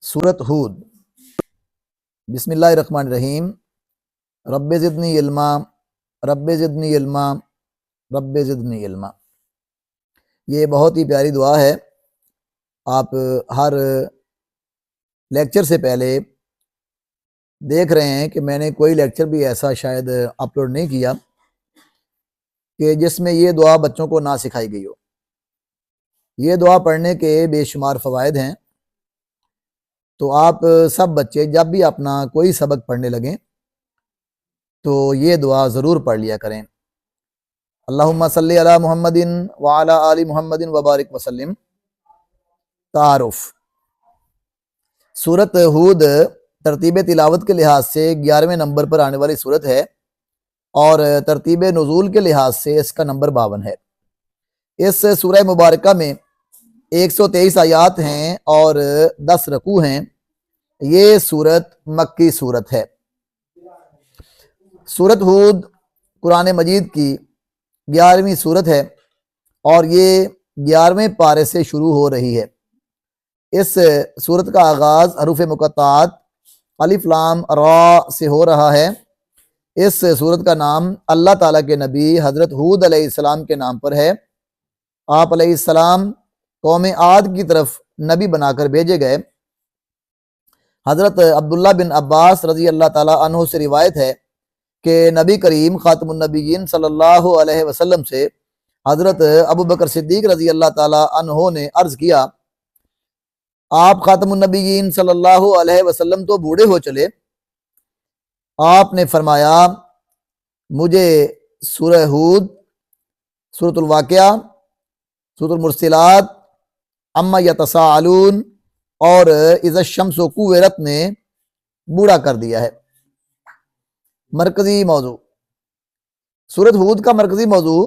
سورت ہود۔ بسم اللہ الرحمن الرحیم۔ رب زدنی علما، رب زدنی علما، رب زدنی علما۔ یہ بہت ہی پیاری دعا ہے۔ آپ ہر لیکچر سے پہلے دیکھ رہے ہیں کہ میں نے کوئی لیکچر بھی ایسا شاید اپلوڈ نہیں کیا کہ جس میں یہ دعا بچوں کو نہ سکھائی گئی ہو۔ یہ دعا پڑھنے کے بے شمار فوائد ہیں، تو آپ سب بچے جب بھی اپنا کوئی سبق پڑھنے لگیں تو یہ دعا ضرور پڑھ لیا کریں۔ اللہم صلی علی محمد وعلی آل محمد وبارک وسلم۔ تعارف۔ سورت ہود ترتیب تلاوت کے لحاظ سے 11ویں نمبر پر آنے والی سورت ہے، اور ترتیب نزول کے لحاظ سے اس کا نمبر 52 ہے۔ اس سورہ مبارکہ میں 123 آیات ہیں اور 10 رکوع ہیں۔ یہ سورت مکی سورت ہے۔ سورت ہود قرآن مجید کی 11ویں سورت ہے، اور یہ 11ویں پارے سے شروع ہو رہی ہے۔ اس سورت کا آغاز حروف مقطعات الف لام را سے ہو رہا ہے۔ اس سورت کا نام اللہ تعالیٰ کے نبی حضرت ہود علیہ السلام کے نام پر ہے۔ آپ علیہ السلام قوم عاد کی طرف نبی بنا کر بھیجے گئے۔ حضرت عبداللہ بن عباس رضی اللہ تعالیٰ عنہ سے روایت ہے کہ نبی کریم خاتم النبیین صلی اللہ علیہ وسلم سے حضرت ابوبکر صدیق رضی اللہ تعالیٰ عنہ نے عرض کیا، آپ خاتم النبیین صلی اللہ علیہ وسلم تو بوڑھے ہو چلے، آپ نے فرمایا مجھے سورہ ہود، سورۃ الواقعہ، سورۃ المرسلات، عما یتساءلون اور اذا الشمس کورت نے بوڑھا کر دیا ہے۔ مرکزی موضوع۔ سورۃ ہود کا مرکزی موضوع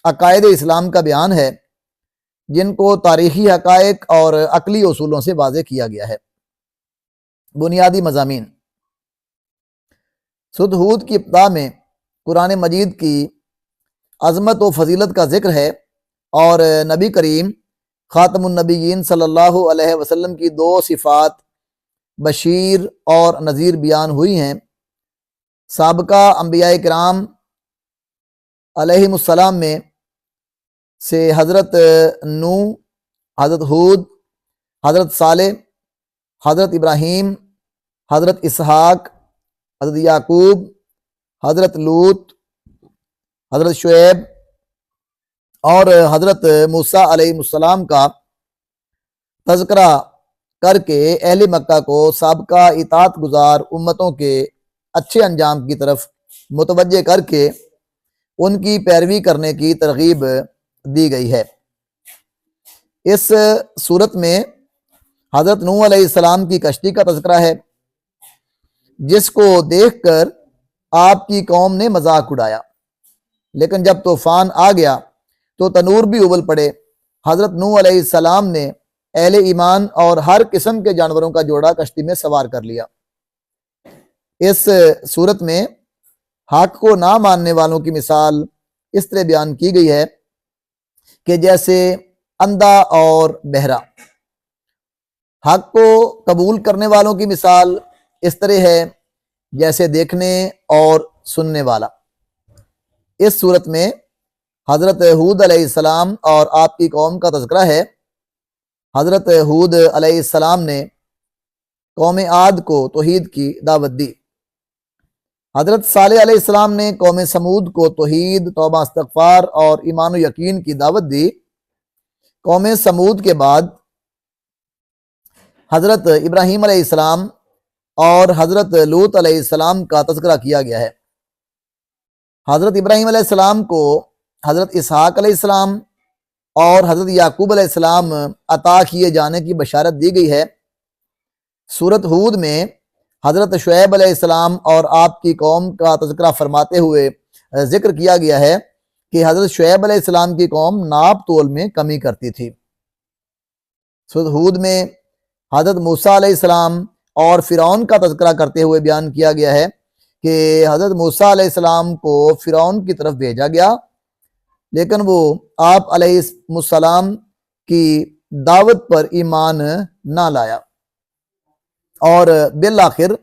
عقائد اسلام کا بیان ہے، جن کو تاریخی حقائق اور عقلی اصولوں سے واضح کیا گیا ہے۔ بنیادی مضامین۔ سورۃ ہود کی ابتدا میں قرآن مجید کی عظمت و فضیلت کا ذکر ہے، اور نبی کریم خاتم النبیین صلی اللہ علیہ وسلم کی 2 صفات بشیر اور نذیر بیان ہوئی ہیں۔ سابقہ انبیاء کرام علیہم السلام میں سے حضرت نوح، حضرت ہود، حضرت صالح، حضرت ابراہیم، حضرت اسحاق، حضرت یعقوب، حضرت لوط، حضرت شعیب اور حضرت موسیٰ علیہ السلام کا تذکرہ کر کے اہل مکہ کو سابقہ اطاعت گزار امتوں کے اچھے انجام کی طرف متوجہ کر کے ان کی پیروی کرنے کی ترغیب دی گئی ہے۔ اس صورت میں حضرت نوح علیہ السلام کی کشتی کا تذکرہ ہے، جس کو دیکھ کر آپ کی قوم نے مذاق اڑایا، لیکن جب طوفان آ گیا تو تنور بھی ابل پڑے۔ حضرت نوح علیہ السلام نے اہل ایمان اور ہر قسم کے جانوروں کا جوڑا کشتی میں سوار کر لیا۔ اس صورت میں حق کو نہ ماننے والوں کی مثال اس طرح بیان کی گئی ہے کہ جیسے اندھا اور بہرا۔ حق کو قبول کرنے والوں کی مثال اس طرح ہے جیسے دیکھنے اور سننے والا۔ اس صورت میں حضرت ہود علیہ السلام اور آپ کی قوم کا تذکرہ ہے۔ حضرت ہود علیہ السلام نے قوم عاد کو توحید کی دعوت دی۔ حضرت صالح علیہ السلام نے قوم سمود کو توحید، توبہ استغفار اور ایمان و یقین کی دعوت دی۔ قوم سمود کے بعد حضرت ابراہیم علیہ السلام اور حضرت لوط علیہ السلام کا تذکرہ کیا گیا ہے۔ حضرت ابراہیم علیہ السلام کو حضرت اسحاق علیہ السلام اور حضرت یعقوب علیہ السلام عطا کیے جانے کی بشارت دی گئی ہے۔ سورت ہود میں حضرت شعیب علیہ السلام اور آپ کی قوم کا تذکرہ فرماتے ہوئے ذکر کیا گیا ہے کہ حضرت شعیب علیہ السلام کی قوم ناپ تول میں کمی کرتی تھی۔ سورت ہود میں حضرت موسیٰ علیہ السلام اور فرعون کا تذکرہ کرتے ہوئے بیان کیا گیا ہے کہ حضرت موسیٰ علیہ السلام کو فرعون کی طرف بھیجا گیا، لیکن وہ آپ علیہ السلام کی دعوت پر ایمان نہ لایا۔ اور بالآخر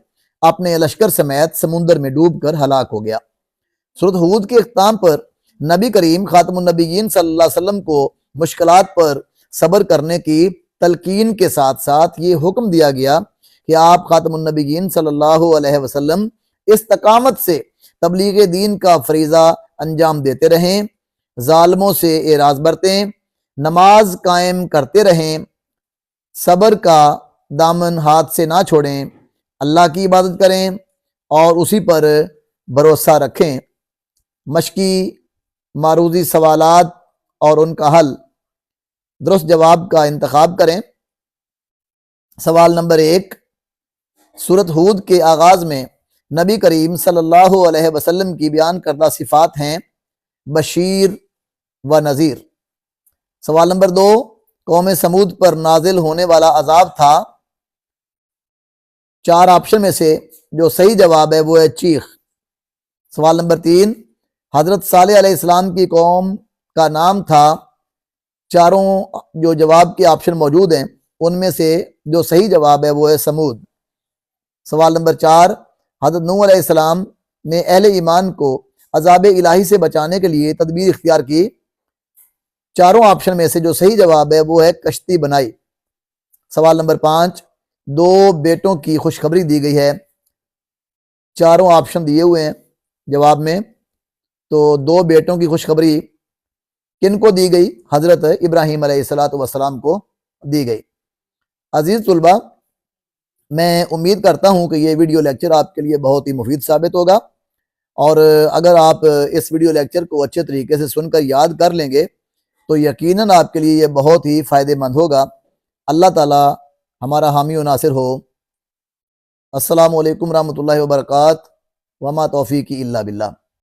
اپنے لشکر سمیت سمندر میں ڈوب کر ہلاک ہو گیا۔ سورۃ ہود کے اختتام پر نبی کریم خاتم النبیین صلی اللہ علیہ وسلم کو مشکلات پر صبر کرنے کی تلقین کے ساتھ ساتھ یہ حکم دیا گیا کہ آپ خاتم النبیین صلی اللہ علیہ وسلم استقامت سے تبلیغ دین کا فریضہ انجام دیتے رہیں، ظالموں سے اعراض برتیں، نماز قائم کرتے رہیں، صبر کا دامن ہاتھ سے نہ چھوڑیں، اللہ کی عبادت کریں اور اسی پر بھروسہ رکھیں۔ مشقی معروضی سوالات اور ان کا حل، درست جواب کا انتخاب کریں۔ سوال نمبر 1، سورۃ ہود کے آغاز میں نبی کریم صلی اللہ علیہ وسلم کی بیان کردہ صفات ہیں بشیر و نذیر۔ سوال نمبر 2، قوم سمود پر نازل ہونے والا عذاب تھا۔ 4 آپشن میں سے جو صحیح جواب ہے وہ ہے چیخ۔ سوال نمبر 3، حضرت صالح علیہ السلام کی قوم کا نام تھا۔ چاروں جو جواب کے آپشن موجود ہیں ان میں سے جو صحیح جواب ہے وہ ہے سمود۔ سوال نمبر 4، حضرت نوح علیہ السلام نے اہل ایمان کو عذاب الہی سے بچانے کے لیے تدبیر اختیار کی۔ چاروں آپشن میں سے جو صحیح جواب ہے وہ ہے کشتی بنائی۔ سوال نمبر 5، 2 بیٹوں کی خوشخبری دی گئی ہے۔ چاروں آپشن دیے ہوئے ہیں جواب میں، تو 2 بیٹوں کی خوشخبری کن کو دی گئی؟ حضرت ابراہیم علیہ السلام کو دی گئی۔ عزیز طلبہ، میں امید کرتا ہوں کہ یہ ویڈیو لیکچر آپ کے لیے بہت ہی مفید ثابت ہوگا، اور اگر آپ اس ویڈیو لیکچر کو اچھے طریقے سے سن کر یاد کر لیں گے تو یقیناً آپ کے لیے یہ بہت ہی فائدہ مند ہوگا۔ اللہ تعالی ہمارا حامی و ناصر ہو۔ السلام علیکم ورحمۃ اللہ وبرکاتہ، وما توفیقی الا باللہ۔